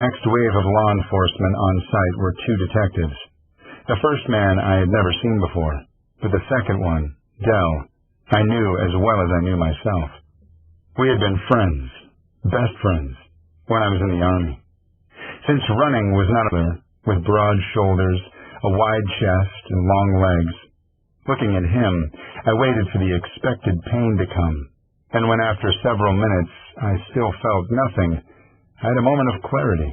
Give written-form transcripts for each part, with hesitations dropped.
Next wave of law enforcement on site were two detectives. The first man I had never seen before, but the second one, Dell, I knew as well as I knew myself. We had been friends, best friends, when I was in the Army. Since running was not a with broad shoulders, a wide chest, and long legs. Looking at him, I waited for the expected pain to come, and when after several minutes I still felt nothing, I had a moment of clarity.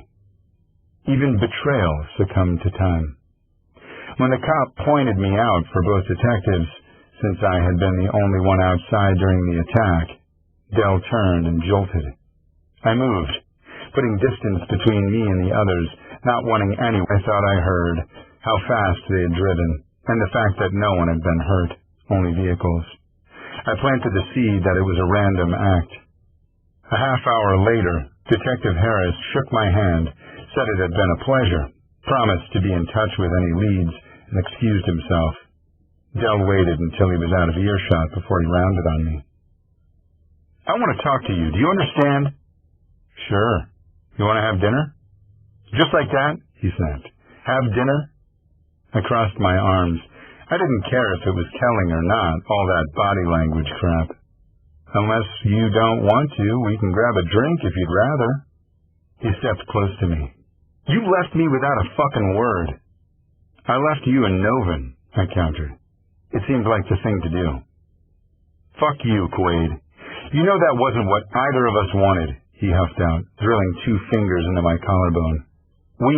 Even betrayal succumbed to time. When the cop pointed me out for both detectives, since I had been the only one outside during the attack, Dell turned and jolted. I moved, putting distance between me and the others, not wanting anyone. I thought I heard how fast they had driven, and the fact that no one had been hurt, only vehicles. I planted the seed that it was a random act. A half hour later, Detective Harris shook my hand, said it had been a pleasure, promised to be in touch with any leads, and excused himself. Dell waited until he was out of earshot before he rounded on me. I want to talk to you. Do you understand? Sure. You want to have dinner? Just like that, he snapped. Have dinner? I crossed my arms. I didn't care if it was telling or not, all that body language crap. Unless you don't want to, we can grab a drink if you'd rather. He stepped close to me. You left me without a fucking word. I left you in Novan, I countered. It seemed like the thing to do. Fuck you, Quaid. You know that wasn't what either of us wanted, he huffed out, drilling 2 fingers into my collarbone. We,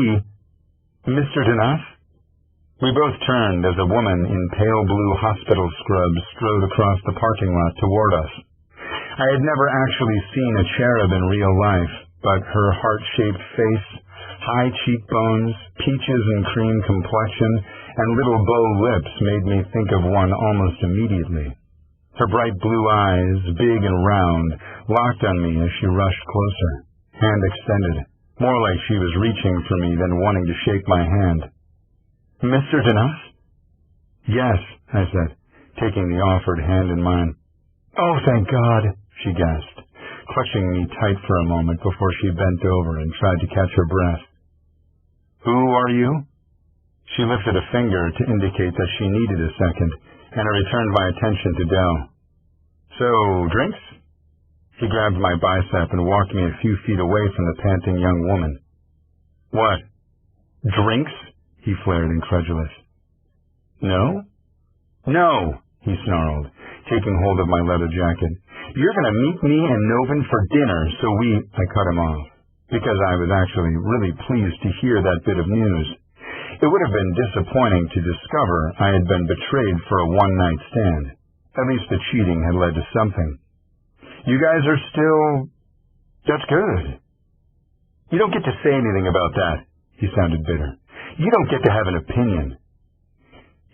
Mr. Denas? We both turned as a woman in pale blue hospital scrubs strode across the parking lot toward us. I had never actually seen a cherub in real life, but her heart-shaped face, high cheekbones, peaches and cream complexion, and little bow lips made me think of one almost immediately. Her bright blue eyes, big and round, locked on me as she rushed closer, hand extended, more like she was reaching for me than wanting to shake my hand. Mr. Denas? Yes, I said, taking the offered hand in mine. Oh, thank God, she gasped, clutching me tight for a moment before she bent over and tried to catch her breath. Who are you? She lifted a finger to indicate that she needed a second, and I returned my attention to Dell. So, drinks? He grabbed my bicep and walked me a few feet away from the panting young woman. What? Drinks? He flared, incredulous. No? No, he snarled, taking hold of my leather jacket. You're going to meet me in Novan for dinner, so I cut him off, because I was actually really pleased to hear that bit of news. It would have been disappointing to discover I had been betrayed for a one-night stand. At least the cheating had led to something. You guys are still... That's good. You don't get to say anything about that, he sounded bitter. You don't get to have an opinion.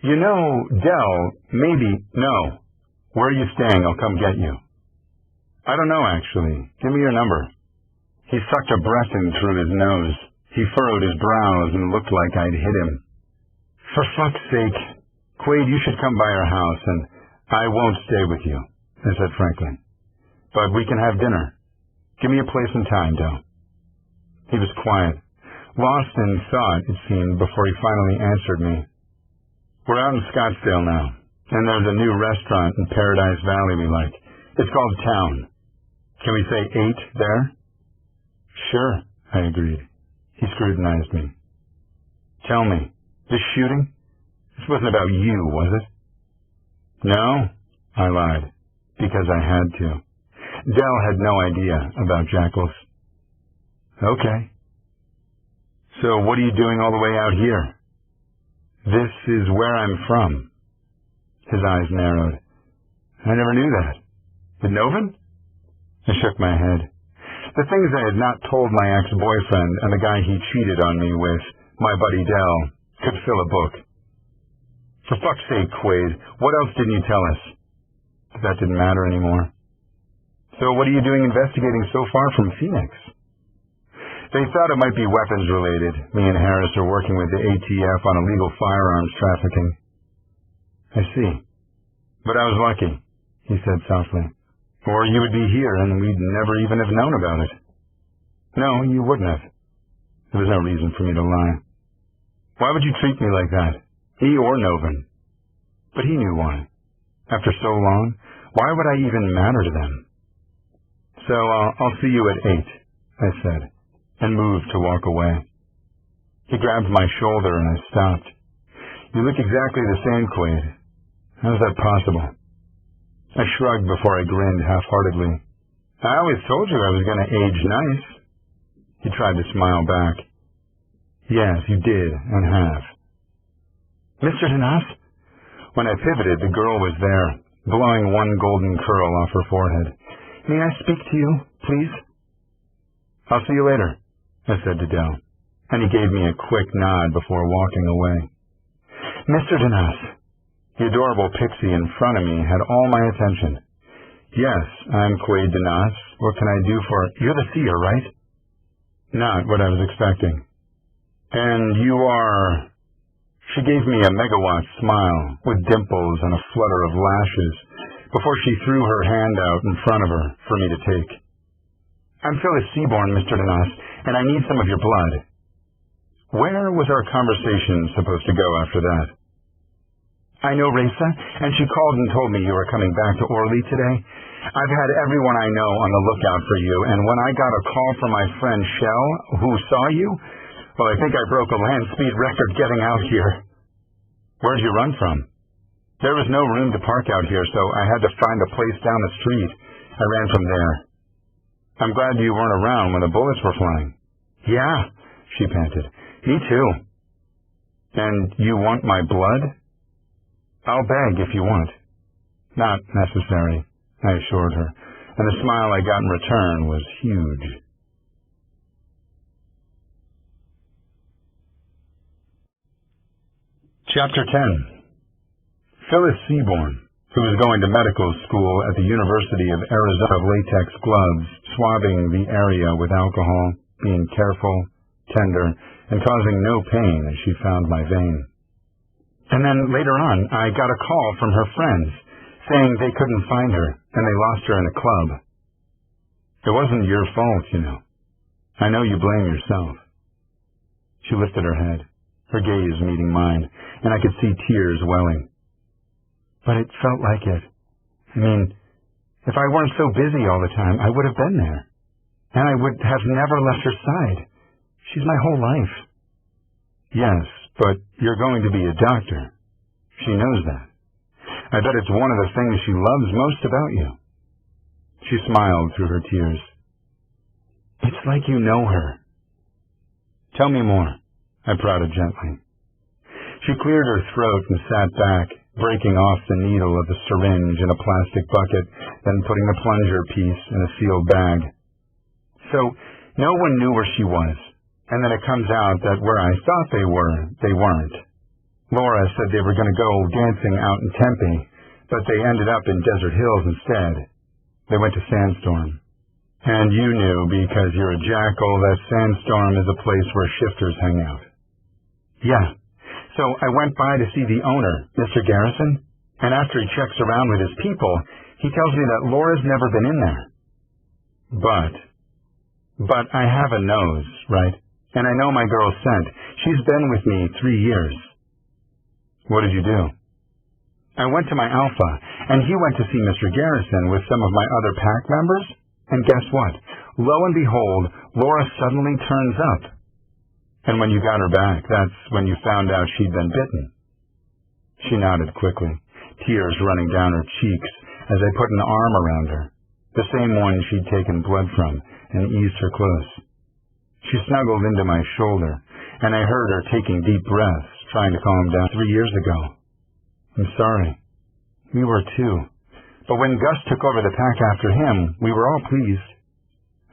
You know, Dell, maybe... No. Where are you staying? I'll come get you. I don't know, actually. Give me your number. He sucked a breath in through his nose. He furrowed his brows and looked like I'd hit him. For fuck's sake, Quaid, you should come by our house, and I won't stay with you, I said frankly. But we can have dinner. Give me a place and time, Dell. He was quiet, lost in thought, it seemed, before he finally answered me. We're out in Scottsdale now, and there's a new restaurant in Paradise Valley we like. It's called Town. Can we say 8 there? Sure, I agreed. He scrutinized me. Tell me, this shooting? This wasn't about you, was it? No, I lied, because I had to. Dell had no idea about jackals. Okay. So what are you doing all the way out here? This is where I'm from. His eyes narrowed. I never knew that. The Novan? I shook my head. The things I had not told my ex-boyfriend and the guy he cheated on me with, my buddy Dell, could fill a book. For fuck's sake, Quaid, what else didn't you tell us? But that didn't matter anymore. So what are you doing investigating so far from Phoenix? They thought it might be weapons-related. Me and Harris are working with the ATF on illegal firearms trafficking. I see. But I was lucky, he said softly. Or you would be here and we'd never even have known about it. No, you wouldn't have. There was no reason for me to lie. Why would you treat me like that? He or Novin? But he knew why. After so long, why would I even matter to them? So I'll see you at 8, I said, and moved to walk away. He grabbed my shoulder and I stopped. You look exactly the same, Quaid. How's that possible? I shrugged before I grinned half-heartedly. I always told you I was going to age nice. He tried to smile back. Yes, you did, and have. Mr. Denas? When I pivoted, the girl was there, blowing one golden curl off her forehead. May I speak to you, please? I'll see you later, I said to Dell, and he gave me a quick nod before walking away. Mr. Denas. The adorable pixie in front of me had all my attention. Yes, I'm Quaid Denas. What can I do for... You're the seer, right? Not what I was expecting. And you are... She gave me a megawatt smile, with dimples and a flutter of lashes, before she threw her hand out in front of her for me to take. I'm Phyllis Seaborn, Mr. Denas, and I need some of your blood. Where was our conversation supposed to go after that? I know Raisa, and she called and told me you were coming back to Orly today. I've had everyone I know on the lookout for you, and when I got a call from my friend Shell, who saw you, well, I think I broke a land speed record getting out here. Where'd you run from? There was no room to park out here, so I had to find a place down the street. I ran from there. I'm glad you weren't around when the bullets were flying. Yeah, she panted. Me too. And you want my blood? I'll beg if you want. Not necessary, I assured her, and the smile I got in return was huge. Chapter 10. Phyllis Seaborn, who was going to medical school at the University of Arizona, latex gloves, swabbing the area with alcohol, being careful, tender, and causing no pain as she found my vein. And then later on, I got a call from her friends, saying they couldn't find her, and they lost her in a club. It wasn't your fault, you know. I know you blame yourself. She lifted her head, her gaze meeting mine, and I could see tears welling. But it felt like it. I mean, if I weren't so busy all the time, I would have been there. And I would have never left her side. She's my whole life. Yes, but you're going to be a doctor. She knows that. I bet it's one of the things she loves most about you. She smiled through her tears. It's like you know her. Tell me more, I prodded gently. She cleared her throat and sat back, breaking off the needle of the syringe in a plastic bucket, then putting the plunger piece in a sealed bag. So, no one knew where she was, and then it comes out that where I thought they were, they weren't. Laura said they were going to go dancing out in Tempe, but they ended up in Desert Hills instead. They went to Sandstorm. And you knew, because you're a jackal, that Sandstorm is a place where shifters hang out. Yeah. So I went by to see the owner, Mr. Garrison, and after he checks around with his people, he tells me that Laura's never been in there. But I have a nose, right? And I know my girl Scent. She's been with me 3 years. What did you do? I went to my Alpha, and he went to see Mr. Garrison with some of my other pack members, and guess what? Lo and behold, Laura suddenly turns up. And when you got her back, that's when you found out she'd been bitten. She nodded quickly, tears running down her cheeks as I put an arm around her, the same one she'd taken blood from, and eased her close. She snuggled into my shoulder, and I heard her taking deep breaths, trying to calm down. 3 years ago. I'm sorry. We were too. But when Gus took over the pack after him, we were all pleased.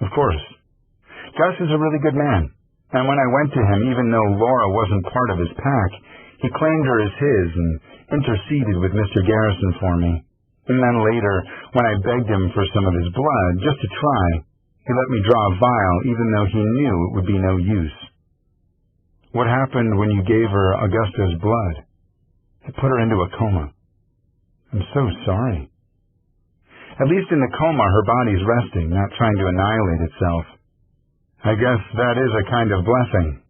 Of course. Gus is a really good man. And when I went to him, even though Laura wasn't part of his pack, he claimed her as his and interceded with Mr. Garrison for me. And then later, when I begged him for some of his blood, just to try, he let me draw a vial even though he knew it would be no use. What happened when you gave her Augusta's blood? It put her into a coma. I'm so sorry. At least in the coma, her body's resting, not trying to annihilate itself. I guess that is a kind of blessing.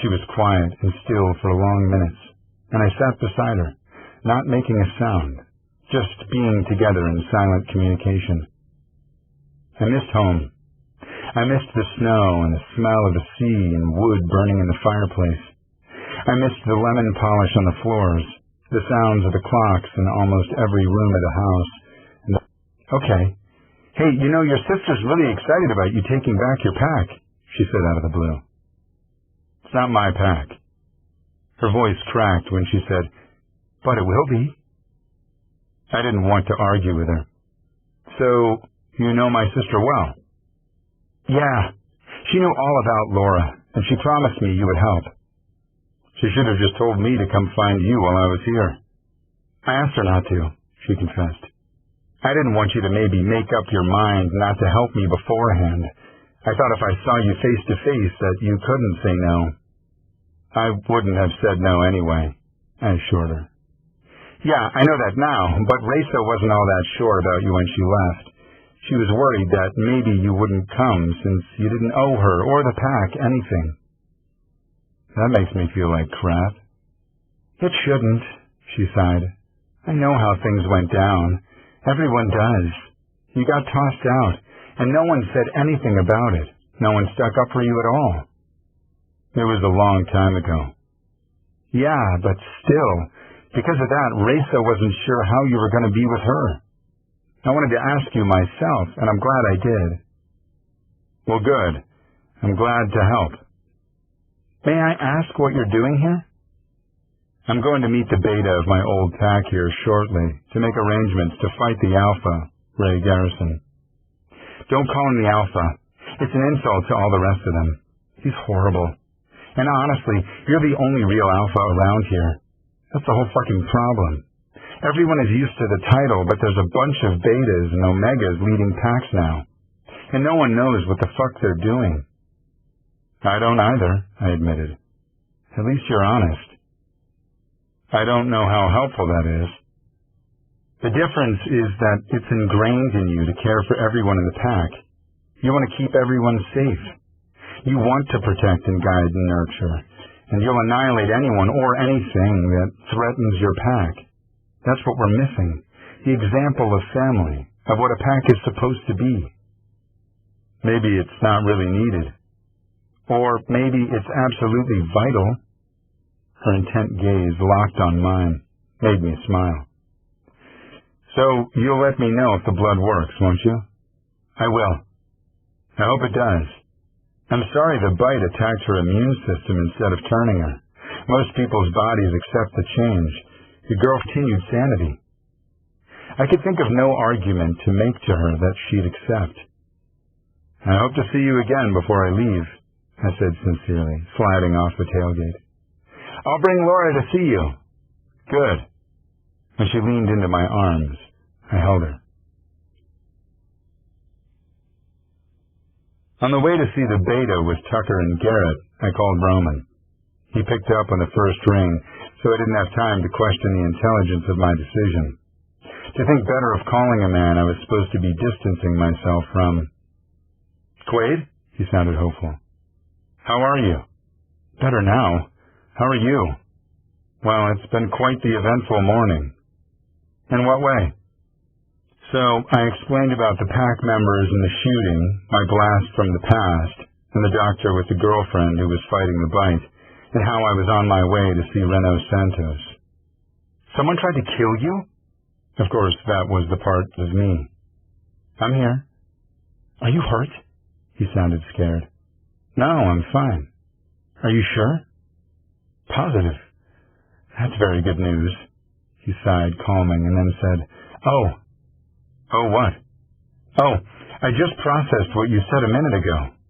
She was quiet and still for long minutes, and I sat beside her, not making a sound, just being together in silent communication. I missed home. I missed the snow and the smell of the sea and wood burning in the fireplace. I missed the lemon polish on the floors, the sounds of the clocks in almost every room of the house. Okay. Hey, your sister's really excited about you taking back your pack, she said out of the blue. It's not my pack. Her voice cracked when she said, but it will be. I didn't want to argue with her. So, you know my sister well? Yeah. She knew all about Laura, and she promised me you would help. She should have just told me to come find you while I was here. I asked her not to, she confessed. I didn't want you to maybe make up your mind not to help me beforehand. I thought if I saw you face to face that you couldn't say no. I wouldn't have said no anyway, I assured her. Yeah, I know that now, but Raisa wasn't all that sure about you when she left. She was worried that maybe you wouldn't come since you didn't owe her or the pack anything. That makes me feel like crap. It shouldn't, she sighed. I know how things went down. Everyone does. You got tossed out, and no one said anything about it. No one stuck up for you at all. It was a long time ago. Yeah, but still, because of that, Raisa wasn't sure how you were going to be with her. I wanted to ask you myself, and I'm glad I did. Well, good. I'm glad to help. May I ask what you're doing here? I'm going to meet the beta of my old pack here shortly to make arrangements to fight the alpha, Ray Garrison. Don't call him the alpha. It's an insult to all the rest of them. He's horrible. And honestly, you're the only real alpha around here. That's the whole fucking problem. Everyone is used to the title, but there's a bunch of betas and omegas leading packs now. And no one knows what the fuck they're doing. I don't either, I admitted. At least you're honest. I don't know how helpful that is. The difference is that it's ingrained in you to care for everyone in the pack. You want to keep everyone safe. You want to protect and guide and nurture, and you'll annihilate anyone or anything that threatens your pack. That's what we're missing, the example of family, of what a pack is supposed to be. Maybe it's not really needed. Or maybe it's absolutely vital. Her intent gaze locked on mine, made me smile. So, you'll let me know if the blood works, won't you? I will. I hope it does. I'm sorry the bite attacked her immune system instead of turning her. Most people's bodies accept the change. The girl continued sanity. I could think of no argument to make to her that she'd accept. I hope to see you again before I leave, I said sincerely, sliding off the tailgate. I'll bring Laura to see you. Good. And she leaned into my arms. I held her. On the way to see the beta with Tucker and Garrett, I called Roman. He picked up on the first ring, so I didn't have time to question the intelligence of my decision. To think better of calling a man I was supposed to be distancing myself from. Quaid? He sounded hopeful. How are you? Better now. How are you? Well, it's been quite the eventful morning. In what way? So, I explained about the pack members and the shooting, my blast from the past, and the doctor with the girlfriend who was fighting the bite, and how I was on my way to see Reno Santos. Someone tried to kill you? Of course, that was the part of me. I'm here. Are you hurt? He sounded scared. No, I'm fine. Are you sure? Positive. That's very good news. He sighed, calming, and then said, Oh, what? Oh, I just processed what you said a minute ago.